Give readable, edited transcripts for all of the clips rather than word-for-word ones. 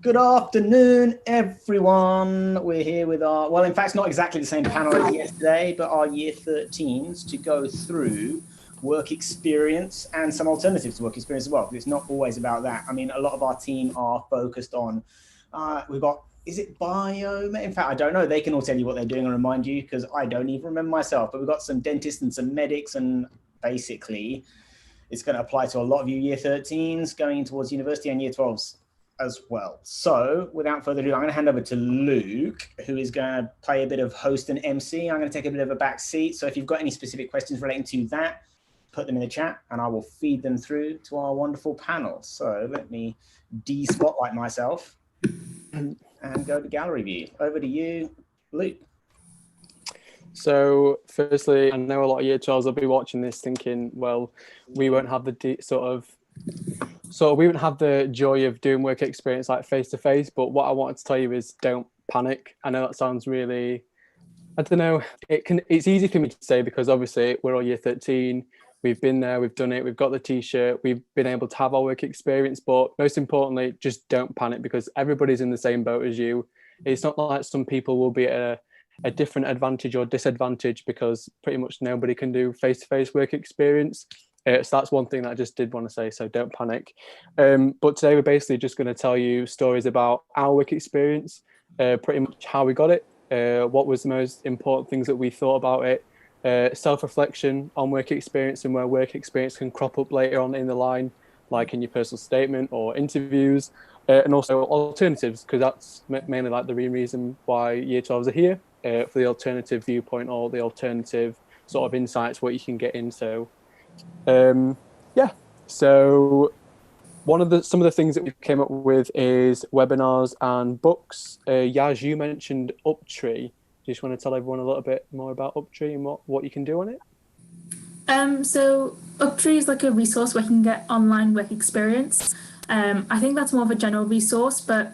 Good afternoon, everyone. We're here with our, well, in fact, it's not exactly the same panel as yesterday, but our year 13s to go through work experience and some alternatives to work experience as well, because it's not always about that. I mean, a lot of our team are focused on, we've got, is it bio? In fact, I don't know. They can all tell you what they're doing and remind you, because I don't even remember myself, but we've got some dentists and some medics, and basically it's going to apply to a lot of you year 13s going towards university and year 12s as well. So without further ado, I'm going to hand over to Luke, who is going to play a bit of host and MC. I'm going to take a bit of a back seat. So if you've got any specific questions relating to that, put them in the chat and I will feed them through to our wonderful panel. So let me de-spotlight myself and go to gallery view. Over to you, Luke. So firstly, I know a lot of year 12s will be watching this thinking, well, we won't have the we won't have the joy of doing work experience like face to face, but what I wanted to tell you is don't panic. I know that sounds really, I don't know, it's easy for me to say because obviously we're all year 13, we've been there, we've done it, we've got the t-shirt, we've been able to have our work experience, but most importantly, just don't panic because everybody's in the same boat as you. It's not like some people will be at a different advantage or disadvantage because pretty much nobody can do face-to-face work experience. So that's one thing that I just did want to say, so don't panic. But today we're basically just going to tell you stories about our work experience, pretty much how we got it, what was the most important things that we thought about it, self-reflection on work experience and where work experience can crop up later on in the line, like in your personal statement or interviews, and also alternatives, because that's mainly like the main reason why year 12s are here, for the alternative viewpoint or the alternative sort of insights, what you can get into. So some of the things that we came up with is webinars and books. Yaz, you mentioned Uptree. Do you just want to tell everyone a little bit more about Uptree and what you can do on it? So Uptree is like a resource where you can get online work experience. I think that's more of a general resource, but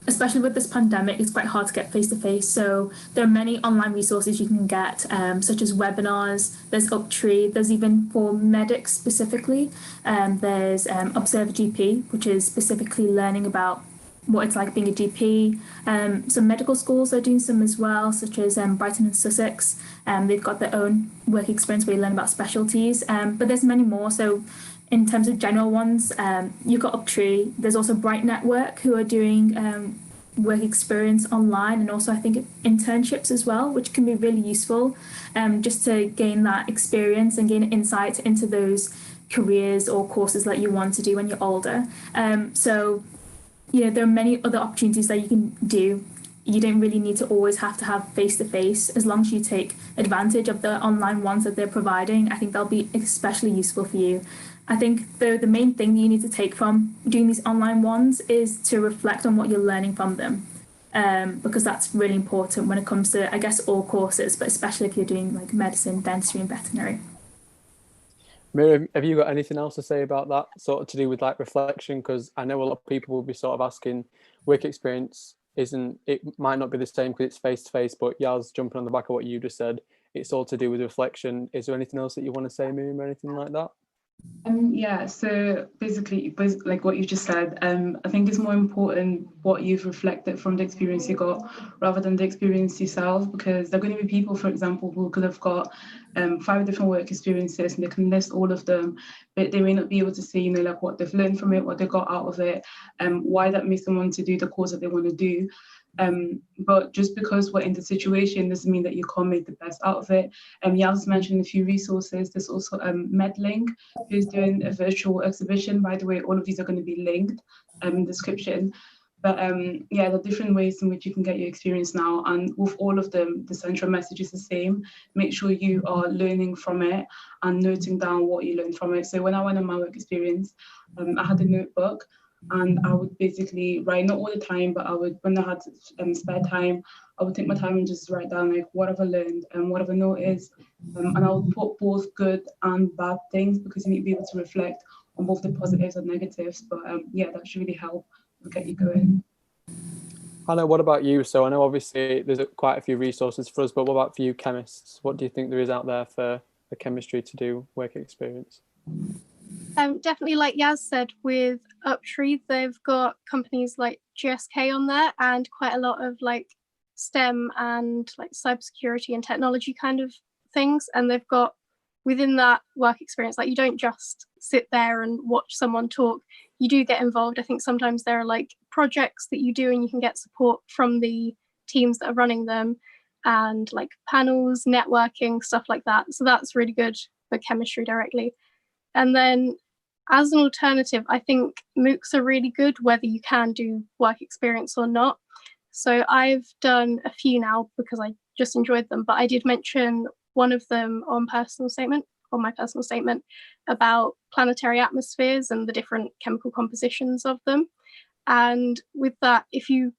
especially with this pandemic, it's quite hard to get face-to-face. So there are many online resources you can get, such as webinars, there's Uptree, there's even for medics specifically, there's Observe GP, which is specifically learning about what it's like being a GP. Some medical schools are doing some as well, such as Brighton and Sussex. They've got their own work experience where you learn about specialties, but there's many more. So in terms of general ones, you've got Uptree. There's also Bright Network who are doing work experience online, and also I think internships as well, which can be really useful just to gain that experience and gain insight into those careers or courses that you want to do when you're older. So, there are many other opportunities that you can do. You don't really need to always have to have face-to-face. As long as you take advantage of the online ones that they're providing, I think they'll be especially useful for you. I think the main thing you need to take from doing these online ones is to reflect on what you're learning from them, because that's really important when it comes to, I guess, all courses, but especially if you're doing like medicine, dentistry and veterinary. Miriam, have you got anything else to say about that, sort of to do with like reflection? Because I know a lot of people will be sort of asking, work experience it might not be the same because it's face-to-face, but Yaz, jumping on the back of what you just said, it's all to do with reflection. Is there anything else that you want to say, Miriam, or anything like that? So basically, like what you just said, I think it's more important what you've reflected from the experience you got rather than the experience yourself, because there are going to be people, for example, who could have got 5 different work experiences and they can list all of them, but they may not be able to say, like what they've learned from it, what they got out of it, why that makes them want to do the course that they want to do. But just because we're in the situation doesn't mean that you can't make the best out of it. Yaz mentioned a few resources. There's also MedLink, who's doing a virtual exhibition. By the way, all of these are going to be linked in the description. But there are different ways in which you can get your experience now. And with all of them, the central message is the same. Make sure you are learning from it and noting down what you learned from it. So when I went on my work experience, I had a notebook. And I would basically write, not all the time, but I would, when I had spare time, I would take my time and just write down like what have I learned and what have I noticed. And I would put both good and bad things because you need to be able to reflect on both the positives and negatives. But that should really help get you going. Hannah, what about you? So I know obviously there's quite a few resources for us, but what about for you chemists? What do you think there is out there for chemistry to do work experience? Definitely, like Yaz said, with Uptree, they've got companies like GSK on there and quite a lot of like STEM and like cybersecurity and technology kind of things. And they've got within that work experience, like you don't just sit there and watch someone talk, you do get involved. I think sometimes there are like projects that you do and you can get support from the teams that are running them, and like panels, networking, stuff like that. So that's really good for chemistry directly. And then as an alternative, I think MOOCs are really good whether you can do work experience or not. So I've done a few now because I just enjoyed them, but I did mention one of them on my personal statement about planetary atmospheres and the different chemical compositions of them. And with that, if you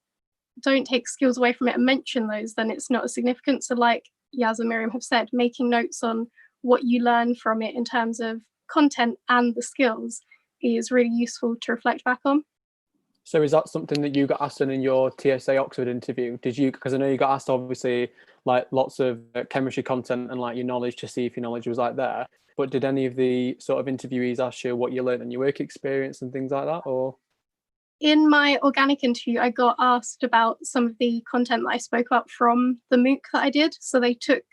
don't take skills away from it and mention those, then it's not as significant. So like Yaz and Miriam have said, making notes on what you learn from it in terms of content and the skills is really useful to reflect back on. So is that something that you got asked in your TSA Oxford interview? Did you, because I know you got asked obviously like lots of chemistry content and like your knowledge to see if your knowledge was like there, but did any of the sort of interviewees ask you what you learned in your work experience and things like that, or? In my organic interview, I got asked about some of the content that I spoke about from the MOOC that I did. So they took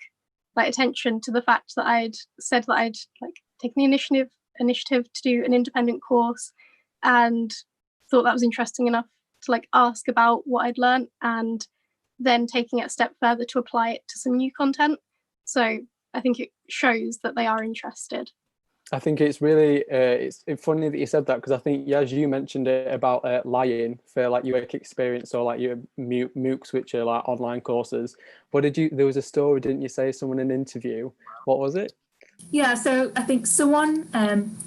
like attention to the fact that I'd said that I'd like taken the initiative to do an independent course, and thought that was interesting enough to like ask about what I'd learned, and then taking it a step further to apply it to some new content. So I think it shows that they are interested. I think it's really it's funny that you said that, because I think, yeah, as you mentioned it about lying for like your work experience or like your MOOCs, which are like online courses. What did you? There was a story, didn't you say? Someone in an interview. What was it? Yeah, so I think someone,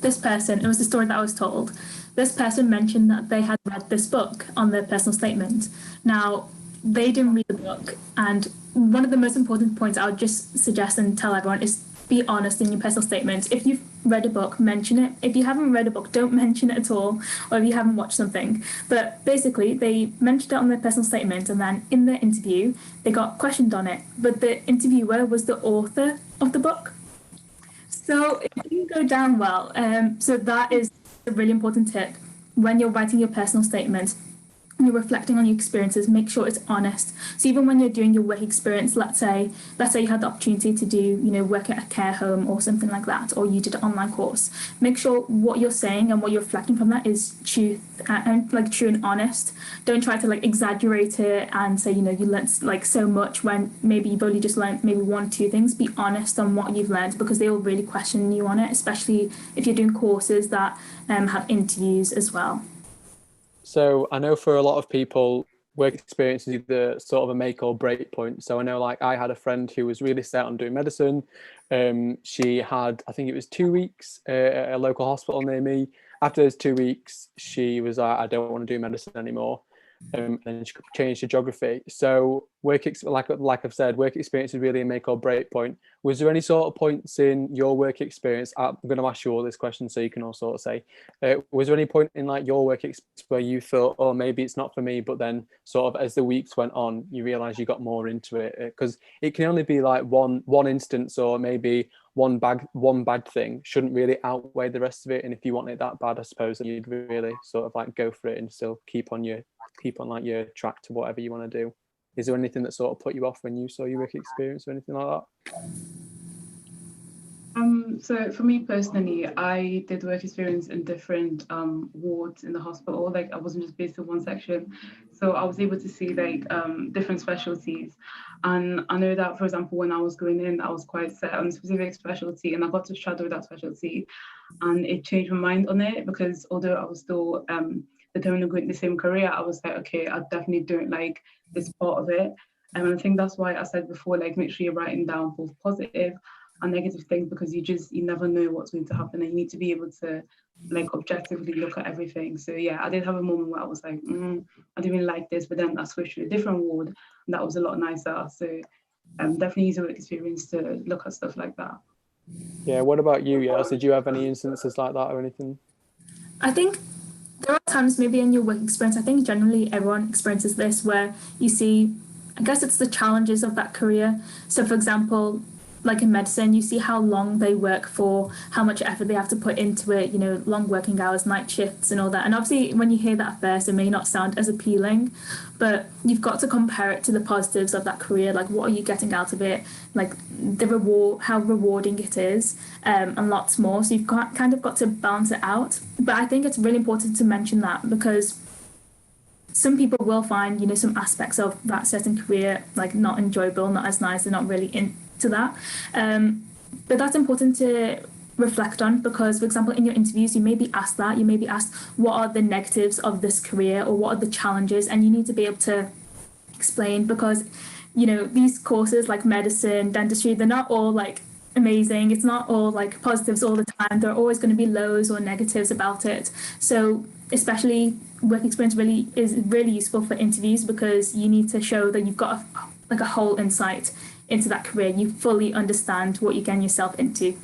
this person, it was the story that I was told. This person mentioned that they had read this book on their personal statement. Now, they didn't read the book, and one of the most important points I would just suggest and tell everyone is be honest in your personal statement. If you've read a book, mention it. If you haven't read a book, don't mention it at all, or if you haven't watched something. But basically, they mentioned it on their personal statement, and then in their interview, they got questioned on it. But the interviewer was the author of the book. So it didn't go down well. So that is a really important tip. When you're writing your personal statement, and you're reflecting on your experiences, make sure it's honest. So even when you're doing your work experience, let's say you had the opportunity to do, work at a care home or something like that, or you did an online course, make sure what you're saying and what you're reflecting from that is true and honest. Don't try to exaggerate it and say, you learned so much when maybe you've only just learned maybe 1 or 2 things. Be honest on what you've learned, because they will really question you on it, especially if you're doing courses that have interviews as well. So I know for a lot of people, work experience is either sort of a make or break point. So I know I had a friend who was really set on doing medicine. She had, I think it was 2 weeks at a local hospital near me. After those 2 weeks, she was like, I don't want to do medicine anymore. And she changed to geography. So like I've said, work experience is really a make or break point. Was there any sort of points in your work experience? I'm going to ask you all this question so you can all sort of say, was there any point in your work experience where you thought, oh, maybe it's not for me, but then sort of as the weeks went on, you realize you got more into it? Because it can only be one instance, or maybe one bad thing shouldn't really outweigh the rest of it. And if you want it that bad, I suppose you'd really sort of go for it and still keep on your track to whatever you want to do. Is there anything that sort of put you off when you saw your work experience or anything like that? So for me personally, I did work experience in different wards in the hospital. I wasn't just based in one section. So I was able to see different specialties. And I know that, for example, when I was going in, I was quite set on a specific specialty, and I got to shadow that specialty, and it changed my mind on it, because although I was still determined to go in the same career, I was like, okay, I definitely don't like this part of it. And I think that's why I said before, make sure you're writing down both positive and negative things, because you never know what's going to happen, and you need to be able to objectively look at everything. So yeah, I did have a moment where I was like, I didn't really like this, but then I switched to a different ward, and that was a lot nicer. So definitely use a work experience to look at stuff like that. Yeah, what about you, Yas? Did you have any instances like that or anything? I think there are times maybe in your work experience, I think generally everyone experiences this, where you see, I guess it's the challenges of that career. So for example, like in medicine, you see how long they work for, how much effort they have to put into it, you know, long working hours, night shifts and all that. And obviously when you hear that at first, it may not sound as appealing, but you've got to compare it to the positives of that career. Like, what are you getting out of it? Like the reward, how rewarding it is, and lots more. So you've kind of got to balance it out. But I think it's really important to mention that, because some people will find, you know, some aspects of that certain career like not enjoyable, not as nice, they're not really into that. But that's important to reflect on, because, for example, in your interviews, you may be asked that. You may be asked, what are the negatives of this career, or what are the challenges? And you need to be able to explain, because, you know, these courses like medicine, dentistry, they're not all like amazing. It's not all like positives all the time. There are always going to be lows or negatives about it. So especially work experience is really useful for interviews, because you need to show that you've got a whole insight into that career. You fully understand what you're getting yourself into.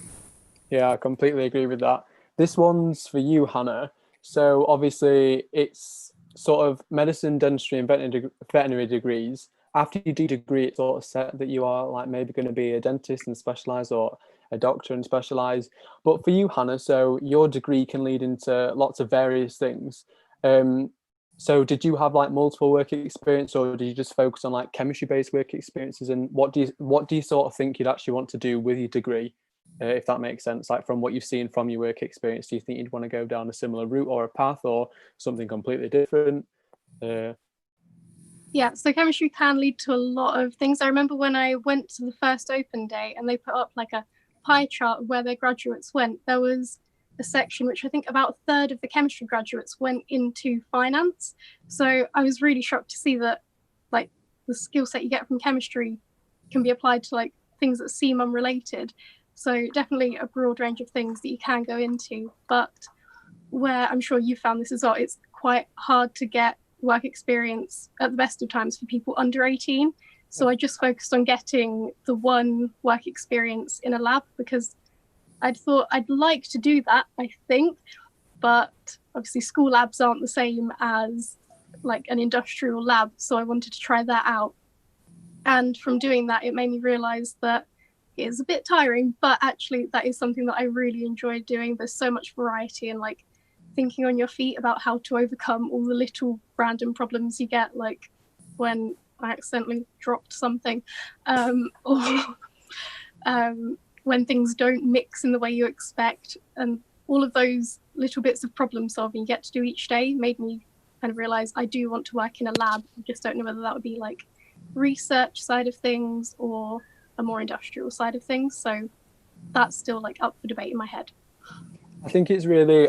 Yeah, I completely agree with that. This one's for you, Hannah. So obviously it's sort of medicine, dentistry and veterinary degrees. After you do degree, it's sort of set that you are like maybe going to be a dentist and specialise, or a doctor and specialise. But for you, Hannah, so your degree can lead into lots of various things. So did you have like multiple work experience, or did you just focus on like chemistry-based work experiences? And what do you sort of think you'd actually want to do with your degree, if that makes sense? Like, from what you've seen from your work experience, do you think you'd want to go down a similar route or a path, or something completely different? Yeah, so chemistry can lead to a lot of things. I remember when I went to the first open day and they put up like a pie chart of where their graduates went, there was a section which I think about a third of the chemistry graduates went into finance. So I was really shocked to see that like the skill set you get from chemistry can be applied to like things that seem unrelated. So definitely a broad range of things that you can go into. But where I'm sure you found this as well, it's quite hard to get work experience at the best of times for people under 18. So I just focused on getting the one work experience in a lab, because I'd thought I'd like to do that, I think, but obviously school labs aren't the same as like an industrial lab. So I wanted to try that out. And from doing that, it made me realize that it is a bit tiring, but actually that is something that I really enjoyed doing. There's so much variety and like thinking on your feet about how to overcome all the little random problems you get, like when I accidentally dropped something, or when things don't mix in the way you expect. And all of those little bits of problem solving you get to do each day made me kind of realize I do want to work in a lab. I just don't know whether that would be like research side of things or a more industrial side of things. So that's still like up for debate in my head. I think it's really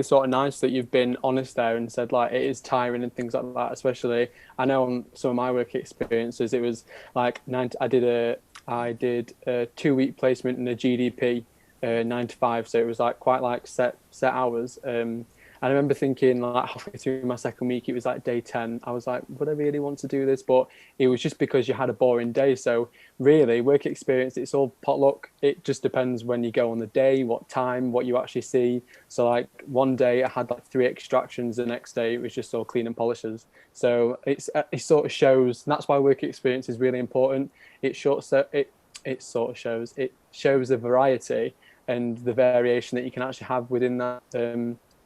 sort of nice that you've been honest there and said like it is tiring and things like that. Especially, I know on some of my work experiences, it was like I did a 2-week placement in a GDP, 9 to 5. So it was like quite like set hours. And I remember thinking like halfway through my second week, it was like day 10. I was like, would I really want to do this? But it was just because you had a boring day. So really, work experience, it's all potluck. It just depends when you go on the day, what time, what you actually see. So like one day I had like 3 extractions, the next day it was just all clean and polishes. So it sort of shows, and that's why work experience is really important. It shows the variety and the variation that you can actually have within that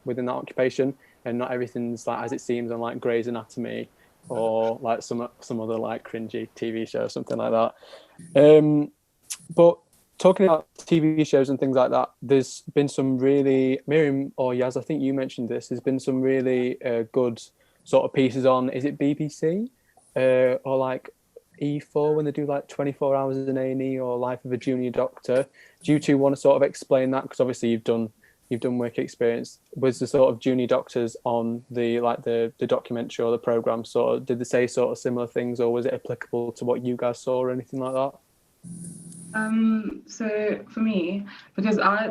occupation, and not everything's like as it seems on like Grey's Anatomy or like some other like cringy TV show or something like that. But talking about TV shows and things like that, there's been some really, Miriam or Yaz, I think you mentioned this, there's been some really good sort of pieces on, is it BBC or like E4 when they do like 24 hours in A&E or Life of a Junior Doctor? Do you two want to sort of explain that? Because obviously you've done work experience. Was the sort of junior doctors on the documentary or the program sort of, did they say sort of similar things, or was it applicable to what you guys saw or anything like that? So for me, because I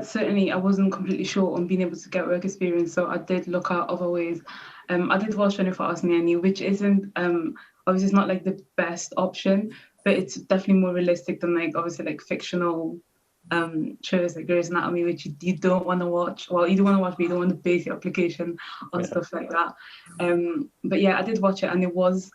wasn't completely sure on being able to get work experience, so I did look at other ways. I did watch 24 Hours in A&E, which isn't obviously it's not like the best option, but it's definitely more realistic than like obviously like fictional shows like Grey's Anatomy, which you don't want to watch. Well, you do want to watch, but you don't want to base your application on stuff like that. But yeah, I did watch it, and it was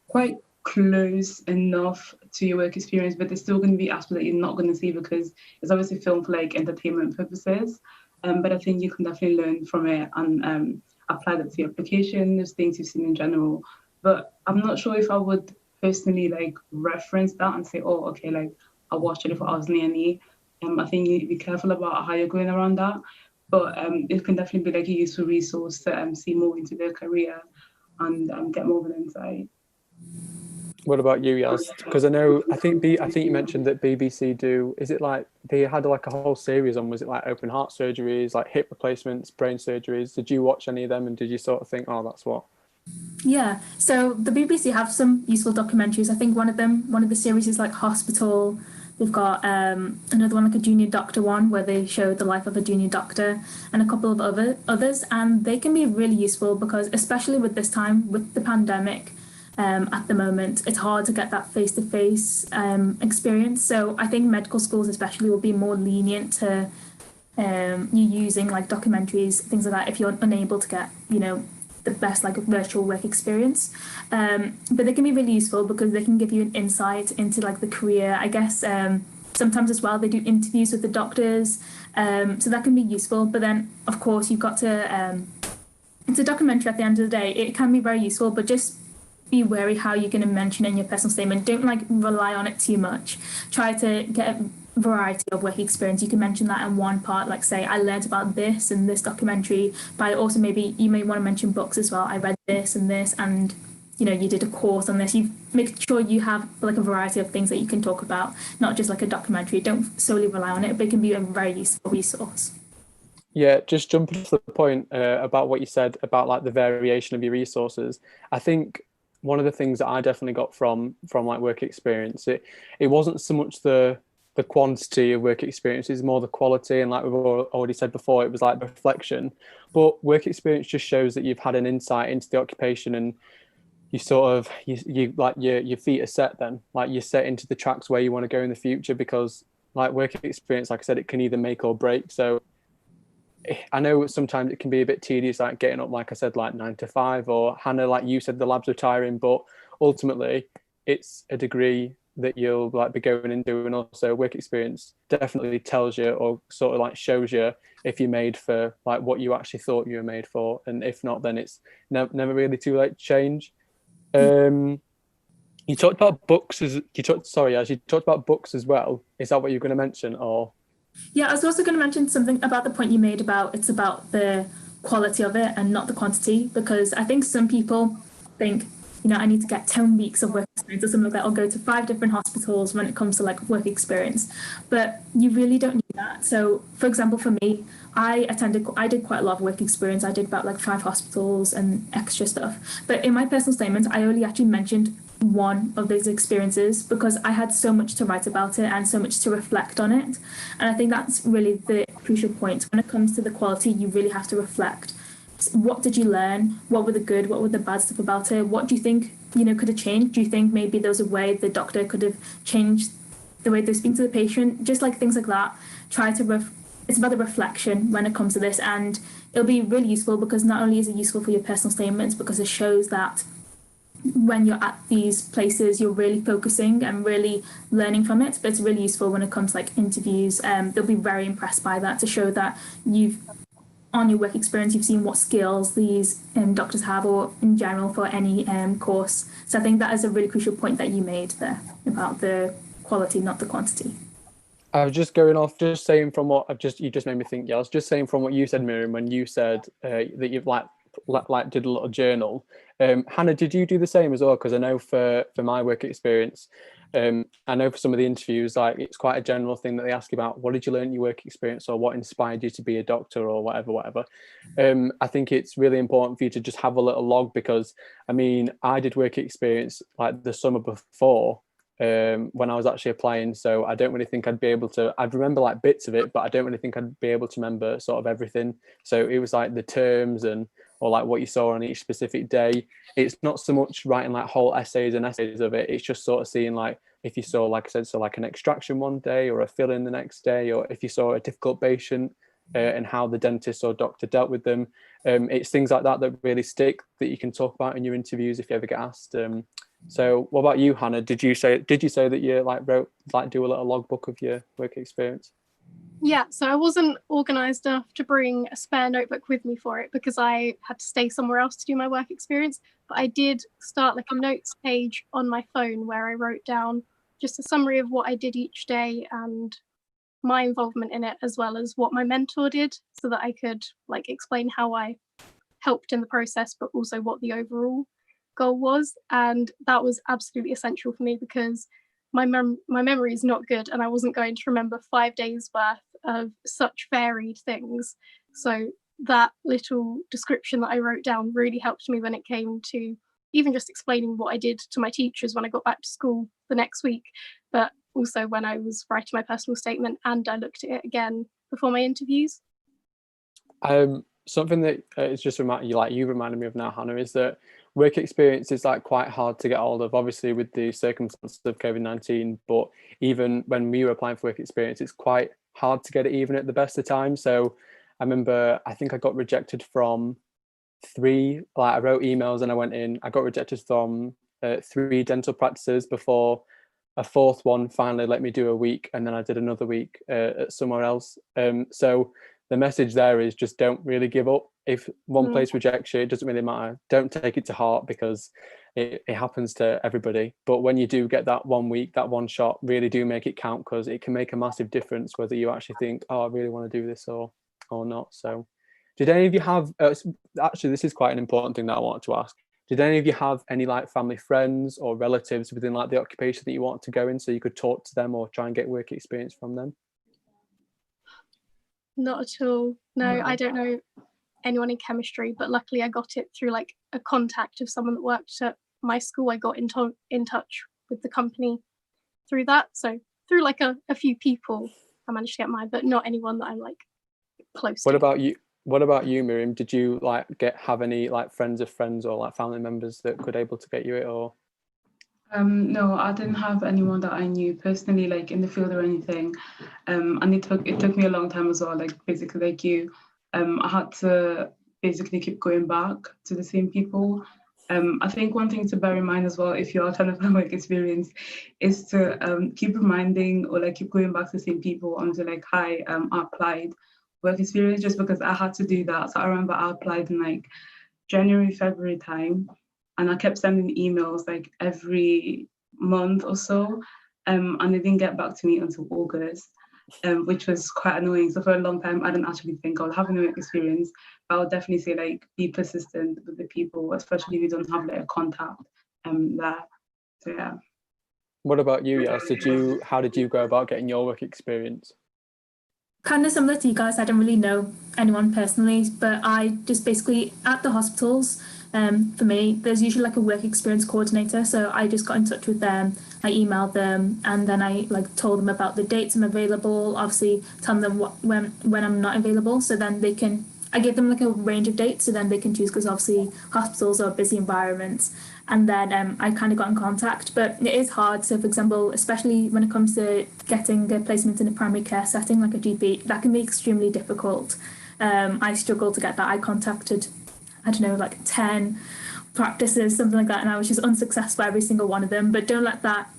quite close enough to your work experience, but there's still going to be aspects that you're not going to see because it's obviously filmed for like entertainment purposes. But I think you can definitely learn from it and apply that to your application, those things you've seen in general. But I'm not sure if I would personally like reference that and say, oh, okay, like I watched 24 hours in A&E. I think you need to be careful about how you're going around that. But it can definitely be like a useful resource to see more into their career and get more of an insight. What about you, Yaz? Because I think you mentioned that BBC do. Is it like they had like a whole series on? Was it like open heart surgeries, like hip replacements, brain surgeries? Did you watch any of them, and did you sort of think, oh, that's what? Yeah, so the BBC have some useful documentaries. I think one of the series is like Hospital. They've got another one, like a junior doctor one, where they show the life of a junior doctor, and a couple of others, and they can be really useful because, especially with this time, with the pandemic, at the moment, it's hard to get that face-to-face experience. So I think medical schools especially will be more lenient to you using like documentaries, things like that, if you're unable to get, the best like virtual work experience. But they can be really useful because they can give you an insight into like the career. I guess sometimes as well they do interviews with the doctors, so that can be useful. But then of course you've got to it's a documentary at the end of the day. It can be very useful, but just be wary how you're going to mention it in your personal statement. Don't like rely on it too much. Try to get a variety of work experience. You can mention that in one part, like say I learned about this in this documentary, but also maybe you may want to mention books as well. I read this and this, and you did a course on this. You make sure you have like a variety of things that you can talk about, not just like a documentary. Don't solely rely on it, but it can be a very useful resource. Yeah, just jumping to the point about what you said about like the variation of your resources. I think one of the things that I definitely got from like work experience, it wasn't so much the quantity of work experience, it's more the quality. And like we've already said before, it was like reflection. But work experience just shows that you've had an insight into the occupation, and you sort of you like your feet are set then, like you're set into the tracks where you want to go in the future, because like work experience, like I said, it can either make or break. So I know sometimes it can be a bit tedious, like getting up, like I said, like 9 to 5, or Hannah, like you said, the labs are tiring, but ultimately it's a degree that you'll like be going and doing. Also work experience definitely tells you, or sort of like shows you, if you're made for like what you actually thought you were made for, and if not, then it's never really too late to change. You talked about books as you talked about books as well. Is that what you're going to mention, or? Yeah, I was also going to mention something about the point you made about it's about the quality of it and not the quantity, because I think some people think, I need to get 10 weeks of work experience or something like that, or go to 5 different hospitals when it comes to like work experience. But you really don't need that. So, for example, for me, I did quite a lot of work experience. I did about like 5 hospitals and extra stuff. But in my personal statement, I only actually mentioned one of those experiences because I had so much to write about it and so much to reflect on it. And I think that's really the crucial point. When it comes to the quality, you really have to reflect. What did you learn? What were the good? What were the bad stuff about it? What do you think, could have changed? Do you think maybe there was a way the doctor could have changed the way they speak to the patient? Just like things like that. It's about the reflection when it comes to this, and it'll be really useful because not only is it useful for your personal statements, because it shows that when you're at these places, you're really focusing and really learning from it, but it's really useful when it comes to like interviews. They'll be very impressed by that, to show that on your work experience, you've seen what skills these doctors have, or in general for any course. So I think that is a really crucial point that you made there about the quality, not the quantity. I was just going off, just saying from what you just made me think. Yeah, I was just saying from what you said, Miriam, when you said that you've like did a little journal. Hannah, did you do the same as well? Because I know for my work experience, I know for some of the interviews, like it's quite a general thing that they ask you about. What did you learn in your work experience, or what inspired you to be a doctor, or whatever. I think it's really important for you to just have a little log, because I mean, I did work experience like the summer before, when I was actually applying, so I don't really think I'd be able to. I'd remember like bits of it, but I don't really think I'd be able to remember sort of everything. So it was like the terms or like what you saw on each specific day. It's not so much writing like whole essays and essays of it. It's just sort of seeing like if you saw, like I said, so like an extraction one day or a fill in the next day, or if you saw a difficult patient and how the dentist or doctor dealt with them. It's things like that that really stick, that you can talk about in your interviews if you ever get asked. So what about you, Hannah? Did you say that you do a little logbook of your work experience? Yeah, so I wasn't organised enough to bring a spare notebook with me for it because I had to stay somewhere else to do my work experience. But I did start like a notes page on my phone where I wrote down just a summary of what I did each day and my involvement in it, as well as what my mentor did, so that I could like explain how I helped in the process, but also what the overall goal was. And that was absolutely essential for me because my memory is not good and I wasn't going to remember 5 days worth of such varied things. So that little description that I wrote down really helped me when it came to even just explaining what I did to my teachers when I got back to school the next week, but also when I was writing my personal statement and I looked at it again before my interviews. Something that it's just you reminded me of now, Hannah, is that work experience is like quite hard to get hold of, obviously with the circumstances of COVID-19, but even when we were applying for work experience, it's quite hard to get it even at the best of times. So I remember, I think I got rejected from 3, I wrote emails and I got rejected from 3 dental practices before a 4th one finally let me do a week, and then I did another week at somewhere else. So the message there is just don't really give up. If one place rejects you, it doesn't really matter. Don't take it to heart because it happens to everybody. But when you do get that 1 week, that one shot, really do make it count, because it can make a massive difference whether you actually think, oh, I really want to do this or not. So did any of you have, actually, this is quite an important thing that I wanted to ask. Did any of you have any like family friends or relatives within like the occupation that you wanted to go in so you could talk to them or try and get work experience from them? Not at all. No, I don't know anyone in chemistry, but luckily I got it through like a contact of someone that worked at my school. I got in touch with the company through that. So through like a few people, I managed to get mine, but not anyone that I'm like close to. What about you, Miriam? Did you like have any like friends of friends or like family members that could able to get you it, or? No, I didn't have anyone that I knew personally, like in the field or anything. And it took me a long time as well. Like basically, like you, I had to basically keep going back to the same people. I think one thing to bear in mind as well, if you are trying to find work experience, is to keep reminding or like keep going back to the same people until like, hi, I applied work experience, just because I had to do that. So I remember I applied in like January, February time. And I kept sending emails like every month or so, and they didn't get back to me until August, which was quite annoying. So for a long time, I didn't actually think I would have any experience, but I would definitely say like be persistent with the people, especially if you don't have like a contact there. So yeah. What about you, Yas? How did you go about getting your work experience? Kind of similar to you guys, I don't really know anyone personally, but I just basically at the hospitals. For me, there's usually like a work experience coordinator, so I just got in touch with them, I emailed them, and then I like told them about the dates I'm available, obviously tell them when I'm not available, so then I give them like a range of dates so then they can choose, because obviously hospitals are busy environments. And then I kind of got in contact, but it is hard. So for example, especially when it comes to getting a placement in a primary care setting like a GP, that can be extremely difficult. I struggled to get that. I contacted, I don't know, like 10 practices, something like that, and I was just unsuccessful every single one of them. But don't let that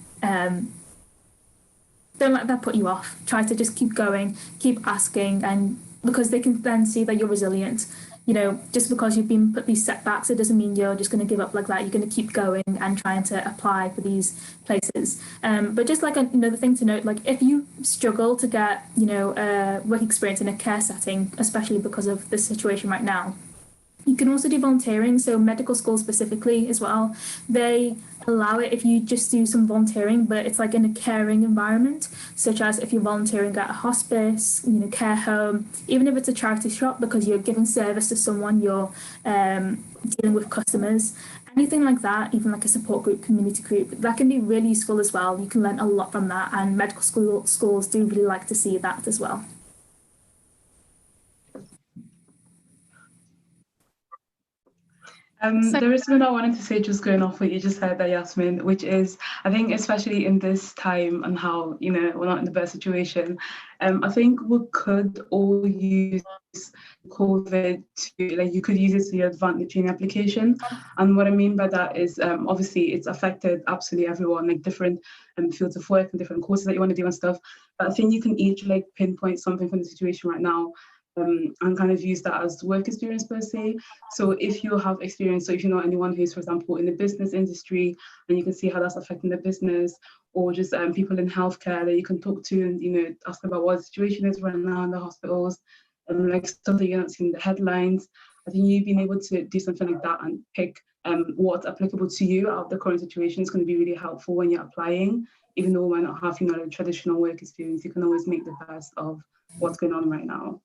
put you off. Try to just keep going, keep asking, and because they can then see that you're resilient. You know, just because you've been put these setbacks, it doesn't mean you're just going to give up like that. You're going to keep going and trying to apply for these places. But just like another thing to note, like if you struggle to get, work experience in a care setting, especially because of the situation right now, you can also do volunteering. So medical schools specifically as well, they allow it if you just do some volunteering, but it's like in a caring environment, such as if you're volunteering at a hospice, care home, even if it's a charity shop, because you're giving service to someone, you're dealing with customers, anything like that, even like a support group, community group, that can be really useful as well. You can learn a lot from that, and medical schools do really like to see that as well. There is something I wanted to say, just going off what you just said there, Yasmin, which is, I think, especially in this time and how, we're not in the best situation, I think we could all use COVID to, you could use it to your advantage in application. And what I mean by that is, obviously, it's affected absolutely everyone, different fields of work and different courses that you want to do and stuff. But I think you can each, pinpoint something from the situation right now, and kind of use that as work experience per se. So if you have experience, so if you know anyone who's, for example, in the business industry, and you can see how that's affecting the business, or just people in healthcare that you can talk to and ask about what the situation is right now in the hospitals, and stuff that you're not seeing in the headlines. I think you being able to do something like that and pick what's applicable to you out of the current situation is going to be really helpful when you're applying. Even though we might not have a traditional work experience, you can always make the best of what's going on right now.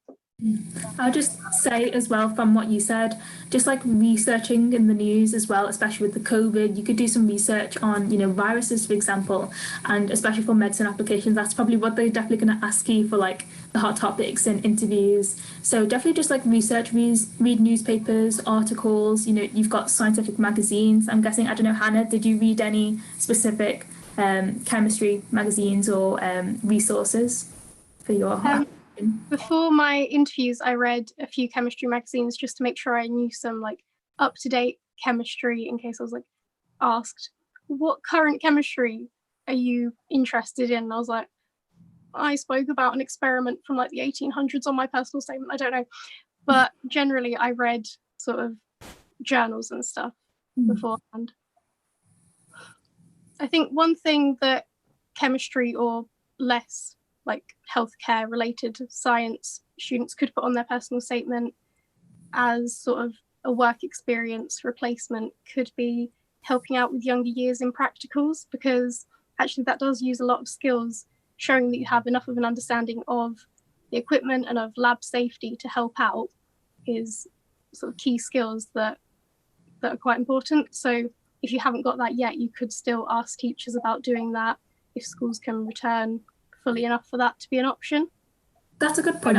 I'll just say as well, from what you said, just researching in the news as well, especially with the COVID, you could do some research on, viruses, for example, and especially for medicine applications, that's probably what they're definitely going to ask you for the hot topics in interviews. So definitely just research, read newspapers, articles, you've got scientific magazines. I'm guessing, I don't know, Hannah, did you read any specific chemistry magazines or resources for your Before my interviews, I read a few chemistry magazines just to make sure I knew some up-to-date chemistry in case I was asked, what current chemistry are you interested in? And I was like, I spoke about an experiment from the 1800s on my personal statement. I don't know. But generally, I read sort of journals and stuff beforehand. I think one thing that chemistry or less healthcare related science students could put on their personal statement as sort of a work experience replacement could be helping out with younger years in practicals, because actually that does use a lot of skills, showing that you have enough of an understanding of the equipment and of lab safety to help out is sort of key skills that are quite important. So if you haven't got that yet, you could still ask teachers about doing that if schools can return fully enough for that to be an option. That's a good point.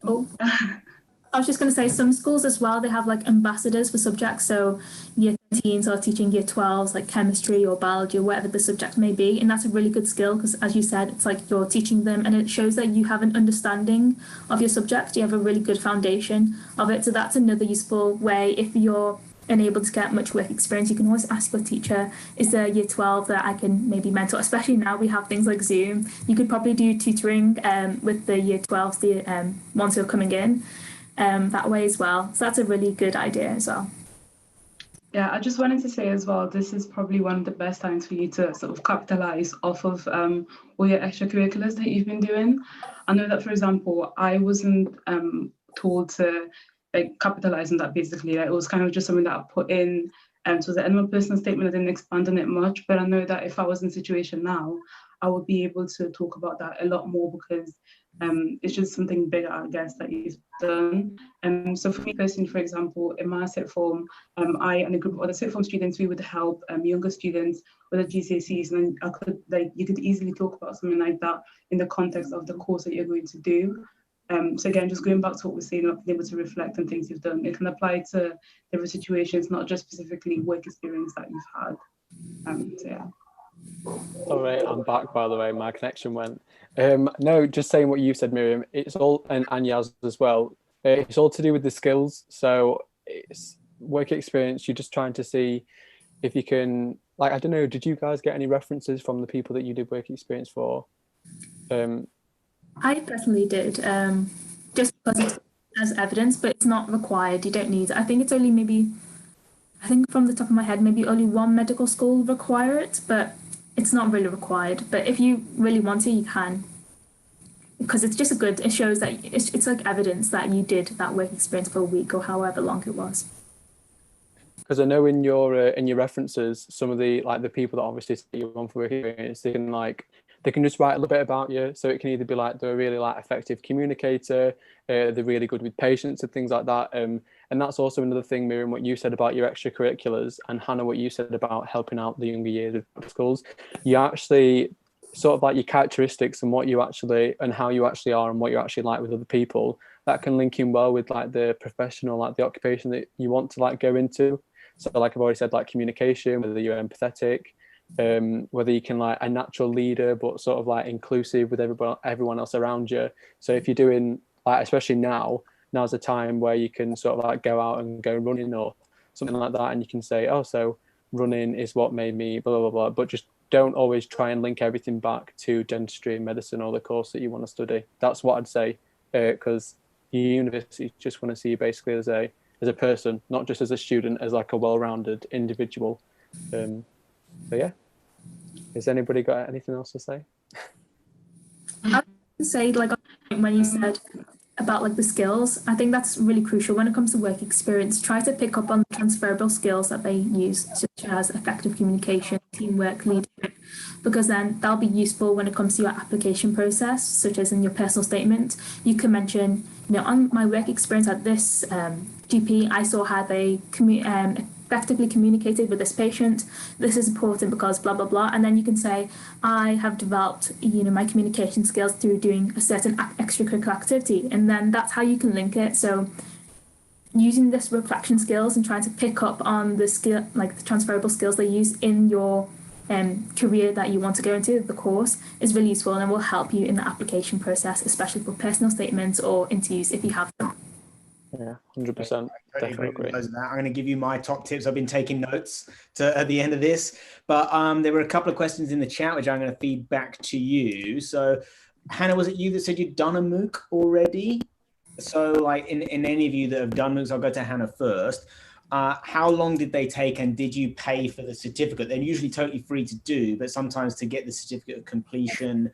I was just going to say, some schools as well, they have ambassadors for subjects. So year 13s are teaching year 12s chemistry or biology or whatever the subject may be, and that's a really good skill because, as you said, it's you're teaching them and it shows that you have an understanding of your subject. You have a really good foundation of it. So that's another useful way. If you're unable to get much work experience, you can always ask your teacher, is there a year 12 that I can maybe mentor? Especially now we have things like Zoom. You could probably do tutoring with the year 12s, the ones who are coming in that way as well. So that's a really good idea as well. Yeah, I just wanted to say as well, this is probably one of the best times for you to sort of capitalize off of all your extracurriculars that you've been doing. I know that, for example, I wasn't told to capitalize on that basically. It was kind of just something that I put in. So the end of my personal statement, I didn't expand on it much, but I know that if I was in a situation now, I would be able to talk about that a lot more because it's just something bigger, I guess, that you've done. So for me personally, for example, in my sixth form, I and a group of other sixth form students, we would help younger students with their GCSEs, and I could you could easily talk about something like that in the context of the course that you're going to do. So again, just going back to what we're saying, not being able to reflect on things you've done, it can apply to different situations, not just specifically work experience that you've had. So yeah. All right, I'm back, by the way, my connection went. No, just saying what you said, Miriam, it's all, and Yaz as well, it's all to do with the skills. So it's work experience, you're just trying to see if you can, I don't know, did you guys get any references from the people that you did work experience for? I personally did, just because it's as evidence, but it's not required. You don't need it. I think it's only I think from the top of my head, maybe only one medical school require it, but it's not really required. But if you really want to, you can, because it's just it shows that it's evidence that you did that work experience for a week or however long it was. Because I know in your references, some of the the people that obviously say you're on for work experience, they can just write a little bit about you. So it can either be they're a really effective communicator, they're really good with patients and things like that. And that's also another thing, Miriam, what you said about your extracurriculars, and Hannah, what you said about helping out the younger years of schools. You actually sort of your characteristics and what you actually, and how you actually are and what you actually like with other people, that can link in well with the professional, the occupation that you want to go into. So like I've already said, like communication, whether you're empathetic, whether you can like a natural leader, but sort of like inclusive with everyone else around you. So if you're doing like, especially now's a time where you can sort of like go out and go running or something like that, and you can say, oh, so running is what made me blah blah blah, but just don't always try and link everything back to dentistry, medicine, or the course that you want to study. That's what I'd say, because your university just want to see you basically as a person, not just as a student, as like a well-rounded individual. So yeah, has anybody got anything else to say? I would say, like when you said about like the skills, I think that's really crucial when it comes to work experience. Try to pick up on the transferable skills that they use, such as effective communication, teamwork, leadership, because then that'll be useful when it comes to your application process, such as in your personal statement. You can mention, on my work experience at this GP, I saw how they effectively communicated with this patient. This is important because blah blah blah, and then you can say, I have developed my communication skills through doing a certain extracurricular activity, and then that's how you can link it. So using this reflection skills and trying to pick up on the skill, like the transferable skills they use in your career that you want to go into, the course, is really useful and will help you in the application process, especially for personal statements or interviews if you have them. Yeah, 100%. Definitely agree. I'm going to give you my top tips. I've been taking notes at the end of this, but there were a couple of questions in the chat which I'm going to feed back to you. So, Hannah, was it you that said you'd done a MOOC already? So, like in any of you that have done MOOCs, I'll go to Hannah first. How long did they take, and did you pay for the certificate? They're usually totally free to do, but sometimes to get the certificate of completion,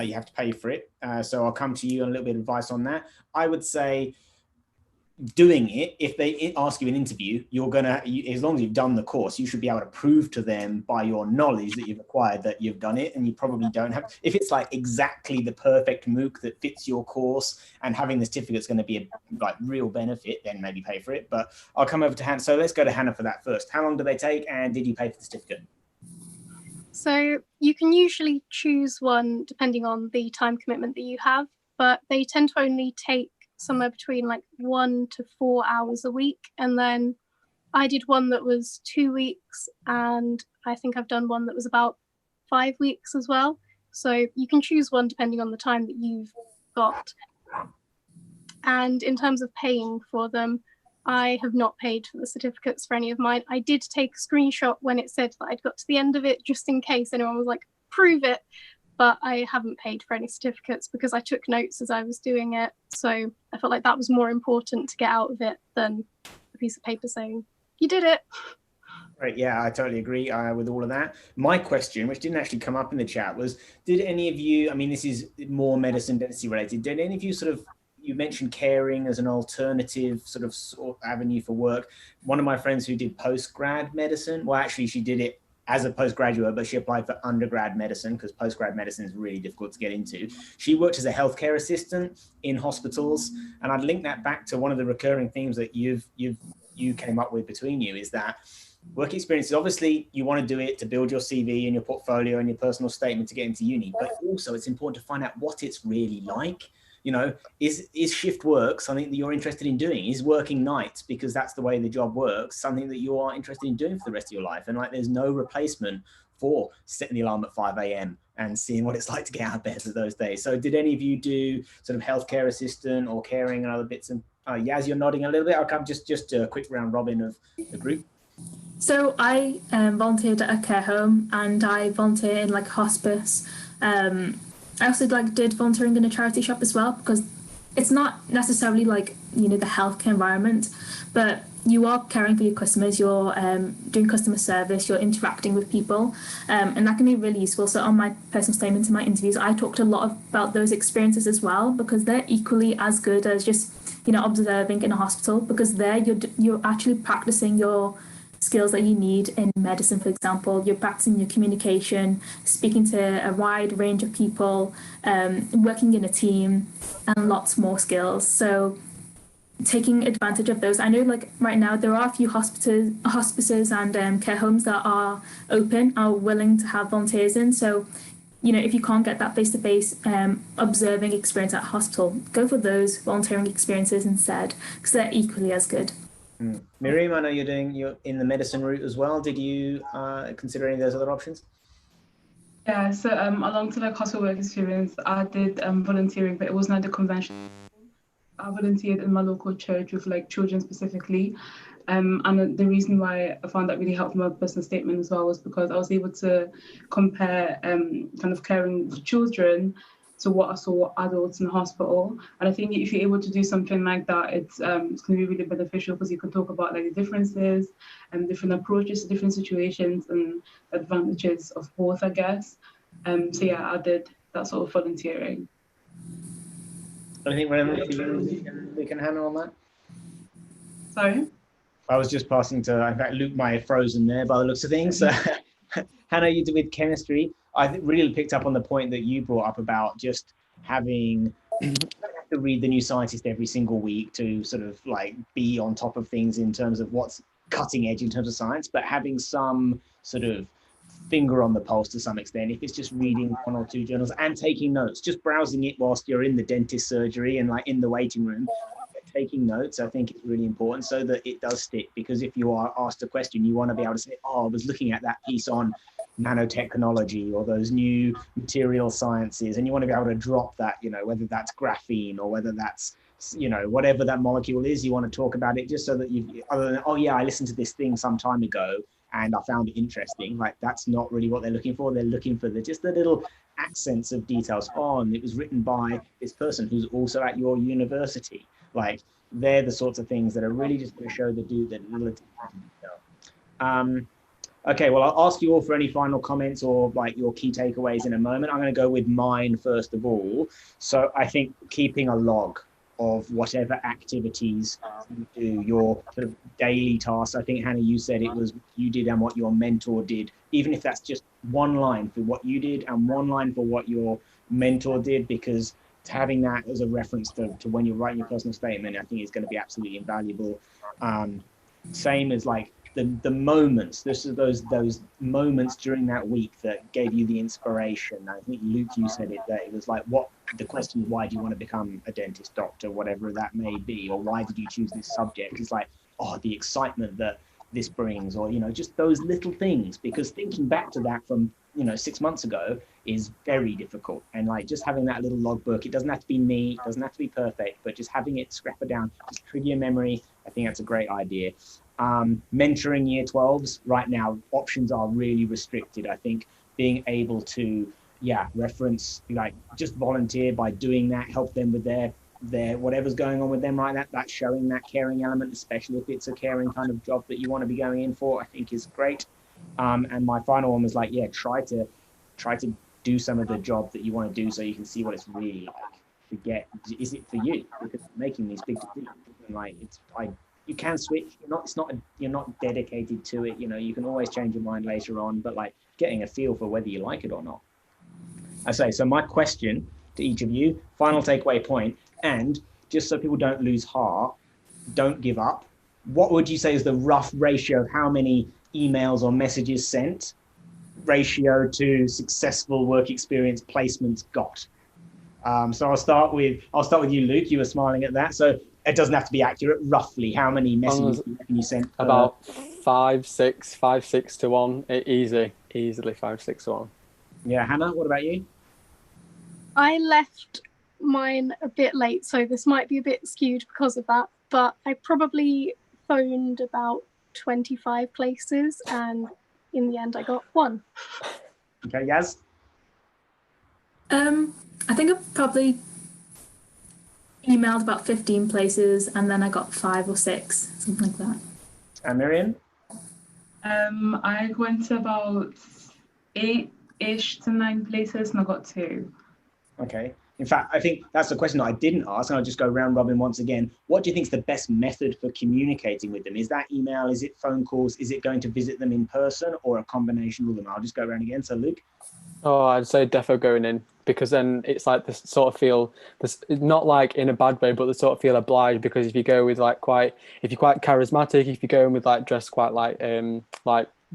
you have to pay for it. So I'll come to you on a little bit of advice on that. I would say doing it, if they ask you an interview, as long as you've done the course, you should be able to prove to them by your knowledge that you've acquired that you've done it, and you probably don't have. If it's like exactly the perfect MOOC that fits your course and having the certificate is going to be a real benefit, then maybe pay for it. But I'll come over to Hannah. So let's go to Hannah for that first. How long do they take, and did you pay for the certificate? So you can usually choose one depending on the time commitment that you have, but they tend to only take somewhere between like 1 to 4 hours a week. And then I did one that was 2 weeks, and I think I've done one that was about 5 weeks as well. So you can choose one depending on the time that you've got. And in terms of paying for them, I have not paid for the certificates for any of mine. I did take a screenshot when it said that I'd got to the end of it, just in case anyone was like, prove it. But I haven't paid for any certificates because I took notes as I was doing it. So I felt like that was more important to get out of it than a piece of paper saying, you did it. Right, yeah, I totally agree with all of that. My question, which didn't actually come up in the chat, was, did any of you, I mean, this is more medicine dentistry related, did any of you you mentioned caring as an alternative sort of avenue for work. One of my friends who did post-grad medicine, well, actually she did it as a postgraduate, but she applied for undergrad medicine because postgrad medicine is really difficult to get into. She worked as a healthcare assistant in hospitals, and I'd link that back to one of the recurring themes that you came up with between you, is that work experience is obviously you want to do it to build your CV and your portfolio and your personal statement to get into uni, but also it's important to find out what it's really like. Is shift work something that you're interested in doing? Is working nights, because that's the way the job works, something that you are interested in doing for the rest of your life? And there's no replacement for setting the alarm at 5 a.m. and seeing what it's like to get out of bed for those days. So did any of you do sort of healthcare assistant or caring and other bits? And Yaz, you're nodding a little bit. I'll come just a quick round robin of the group. So I volunteered at a care home, and I volunteer in like hospice. I also did volunteering in a charity shop as well, because it's not necessarily like, the healthcare environment, but you are caring for your customers, you're doing customer service, you're interacting with people, and that can be really useful. So on my personal statements in my interviews, I talked a lot about those experiences as well, because they're equally as good as just, observing in a hospital, because there you're actually practicing your skills that you need in medicine. For example, you're practicing your communication, speaking to a wide range of people, working in a team, and lots more skills. So taking advantage of those. I know right now there are a few hospices and care homes that are open, are willing to have volunteers in. So, if you can't get that face-to-face observing experience at a hospital, go for those volunteering experiences instead, because they're equally as good. Miriam, I know you're in the medicine route as well. Did you consider any of those other options? Yeah, so along to like hospital work experience, I did volunteering, but it was not the convention. I volunteered in my local church with like children specifically. And the reason why I found that really helped my personal statement as well was because I was able to compare kind of caring for children to what I saw adults in the hospital. And I think if you're able to do something like that, it's going to be really beneficial because you can talk about like the differences and different approaches to different situations and advantages of both, I guess. So yeah, I did that sort of volunteering. Anything we can handle on that? Sorry? I was just passing to, in fact, Luke might have frozen there by the looks of things. Hannah, you did with chemistry. I really picked up on the point that you brought up about just having to read the New Scientist every single week to sort of like be on top of things in terms of what's cutting edge in terms of science, but having some sort of finger on the pulse to some extent, if it's just reading one or two journals and taking notes, just browsing it whilst you're in the dentist surgery and like in the waiting room, taking notes, I think is really important so that it does stick. Because if you are asked a question, you want to be able to say, oh, I was looking at that piece on nanotechnology or those new material sciences, and you want to be able to drop that, you know, whether that's graphene or whether that's, you know, whatever that molecule is, you want to talk about it just so that you, other than, oh yeah, I listened to this thing some time ago and I found it interesting. Like, that's not really what they're looking for. They're looking for just the little accents of details on, it was written by this person who's also at your university. Like, they're the sorts of things that are really just going to show the dude that little detail. Okay, well, I'll ask you all for any final comments or like your key takeaways in a moment. I'm going to go with mine first of all. So I think keeping a log of whatever activities you do, your sort of daily tasks. I think, Hannah, you said it was what you did and what your mentor did, even if that's just one line for what you did and one line for what your mentor did, because having that as a reference to when you're writing your personal statement, I think is going to be absolutely invaluable. Same as like the moments, those moments during that week that gave you the inspiration. I think, Luke, you said it there. It was like, what the question is, why do you want to become a dentist, doctor, whatever that may be, or why did you choose this subject? It's like, oh, the excitement that this brings, or, you know, just those little things, because thinking back to that from, you know, 6 months ago is very difficult. And like just having that little logbook, it doesn't have to be neat, it doesn't have to be perfect, but just having it scrapper down, just trigger your memory. I think that's a great idea. Mentoring year 12s right now, options are really restricted. I think being able to, reference, like just volunteer by doing that, help them with their whatever's going on with them right now, that's showing that caring element, especially if it's a caring kind of job that you want to be going in for, I think is great. And my final one was like, try to do some of the job that you want to do so you can see what it's really like to get, is it for you? Because making these big decisions, and like you can switch, you're not dedicated to it, you know, you can always change your mind later on, but like getting a feel for whether you like it or not. I say, so my question to each of you, final takeaway point, and just so people don't lose heart, don't give up. What would you say is the rough ratio of how many emails or messages sent ratio to successful work experience placements got? So I'll start with you, Luke. You were smiling at that. So it doesn't have to be accurate. Roughly, how many messages can you send? About 5, 6 to 1. Easily 5, 6 to 1. Yeah, Hannah, what about you? I left mine a bit late, so this might be a bit skewed because of that, but I probably phoned about 25 places, and in the end I got 1. Okay, Yaz? I think I probably emailed about 15 places, and then I got 5 or 6, something like that. And Miriam? I went to about 8-ish to 9 places and I got 2. Okay. In fact, I think that's the question that I didn't ask, and I'll just go round robin once again. What do you think is the best method for communicating with them? Is that email? Is it phone calls? Is it going to visit them in person, or a combination of them? I'll just go around again. So, Luke? Oh, I'd say defo going in, because then it's like this sort of feel, this not like in a bad way, but they sort of feel obliged, because if you go with like if you're quite charismatic, if you go in with like dressed quite like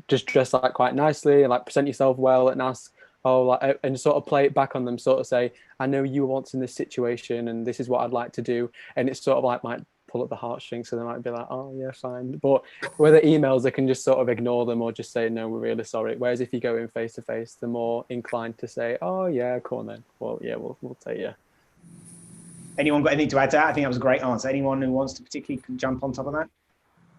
just dress like quite nicely and like present yourself well and ask, and sort of play it back on them, sort of say, I know you were once in this situation and this is what I'd like to do. And it's sort of like pull at the heartstrings, so they might be like, oh yeah, fine. But whether emails, they can just sort of ignore them or just say, no, we're really sorry. Whereas if you go in face to face, they're more inclined to say, oh yeah, come on then. Well, yeah, we'll take you. Anyone got anything to add to that? I think that was a great answer. Anyone who wants to particularly jump on top of that?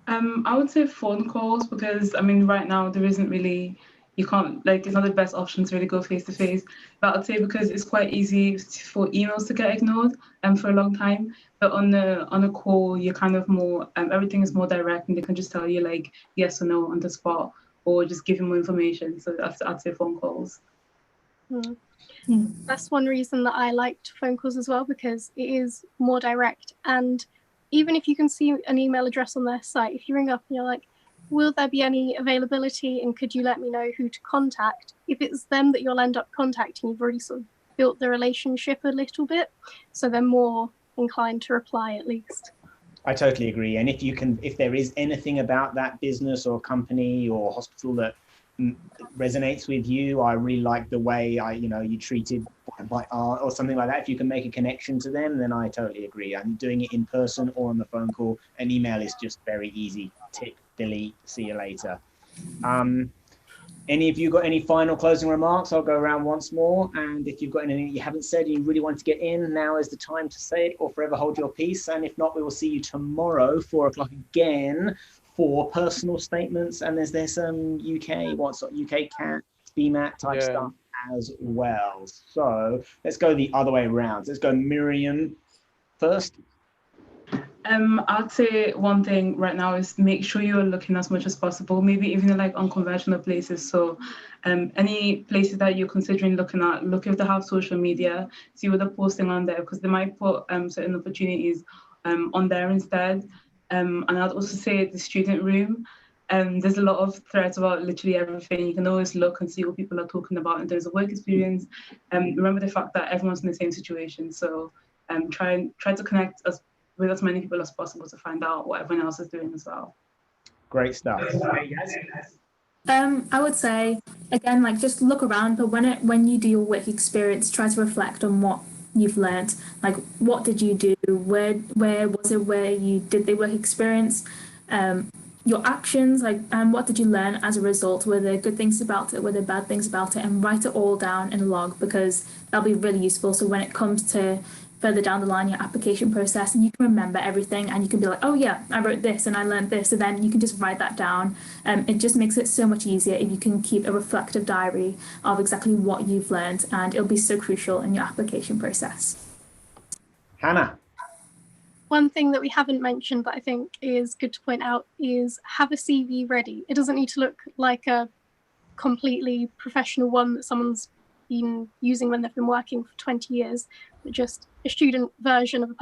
I would say phone calls, because I mean right now there isn't really, you can't, like, it's not the best option to really go face to face. But I'd say because it's quite easy for emails to get ignored for a long time. But on a call, you're kind of more everything is more direct, and they can just tell you like yes or no on the spot, or just give you more information. So I'd say phone calls. That's one reason that I liked phone calls as well, because it is more direct. And even if you can see an email address on their site, if you ring up and you're like, will there be any availability and could you let me know who to contact? If it's them that you'll end up contacting, you've already sort of built the relationship a little bit, so they're more inclined to reply at least. I totally agree. And if there is anything about that business or company or hospital that resonates with you, I really like the way you treated by art or something like that. If you can make a connection to them, then I totally agree. I'm doing it in person or on the phone call. An email is just very easy. Tick, delete, see you later. Any of you got any final closing remarks? I'll go around once more. And if you've got anything you haven't said and you really want to get in, now is the time to say it, or forever hold your peace. And if not, we will see you tomorrow, 4 o'clock again, for personal statements. And there's some UK CAT, BMAT type stuff as well. So let's go the other way around. Let's go Miriam first. I'd say one thing right now is make sure you're looking as much as possible, maybe even in like unconventional places. So any places that you're considering looking at, look if they have social media, see what they're posting on there, because they might put certain opportunities on there instead. And I'd also say the student room. There's a lot of threads about literally everything. You can always look and see what people are talking about in terms of work experience. Remember the fact that everyone's in the same situation. So try to connect with as many people as possible to find out what everyone else is doing as well. Great stuff. I would say, again, like just look around, but when you do your work experience, try to reflect on what you've learned. Like, what did you do? Where was it where you did the work experience? Your actions, like, and what did you learn as a result? Were there good things about it? Were there bad things about it? And write it all down in a log, because that'll be really useful. So when it comes to further down the line, your application process, and you can remember everything, and you can be like, oh yeah, I wrote this and I learned this, and then you can just write that down. It just makes it so much easier if you can keep a reflective diary of exactly what you've learned, and it'll be so crucial in your application process. Hannah. One thing that we haven't mentioned, but I think is good to point out, is have a CV ready. It doesn't need to look like a completely professional one that someone's been using when they've been working for 20 years, but just a student version of a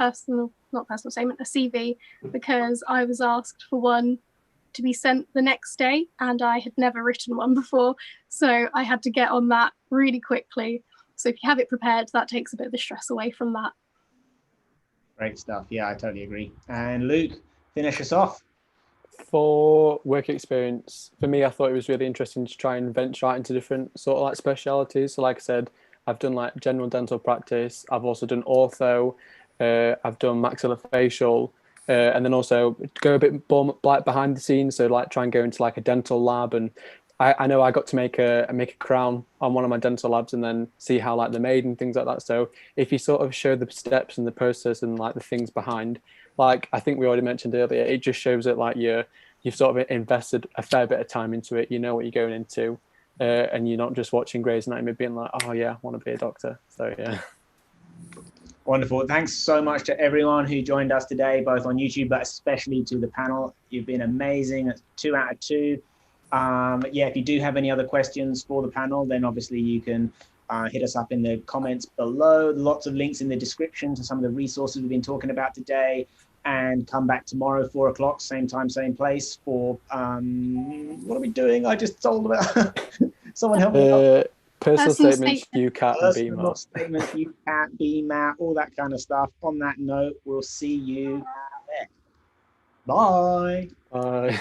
not personal statement, a CV, because I was asked for one to be sent the next day and I had never written one before. So I had to get on that really quickly. So if you have it prepared, that takes a bit of the stress away from that. Great stuff. Yeah, I totally agree. And Luke, finish us off. For work experience, for me, I thought it was really interesting to try and venture out into different sort of like specialities. So like I said, I've done like general dental practice. I've also done ortho. I've done maxillofacial, and then also go a bit more like behind the scenes. So like try and go into like a dental lab. And I know I got to make a crown on one of my dental labs and then see how like they're made and things like that. So if you sort of show the steps and the process and like the things behind, like I think we already mentioned earlier, it just shows that like you've sort of invested a fair bit of time into it. You know what you're going into, and you're not just watching Grey's Anatomy being like, oh yeah, I want to be a doctor. So yeah. Wonderful. Thanks so much to everyone who joined us today, both on YouTube, but especially to the panel. You've been amazing. It's 2 out of 2. Yeah, if you do have any other questions for the panel, then obviously you can hit us up in the comments below. Lots of links in the description to some of the resources we've been talking about today. And come back tomorrow, 4 o'clock, same time, same place for, what are we doing? I just told about, someone help me out. Personal statements, UCAT and BMAT. Personal statements, UCAT, BMAT, all that kind of stuff. On that note, we'll see you there. Bye. Bye.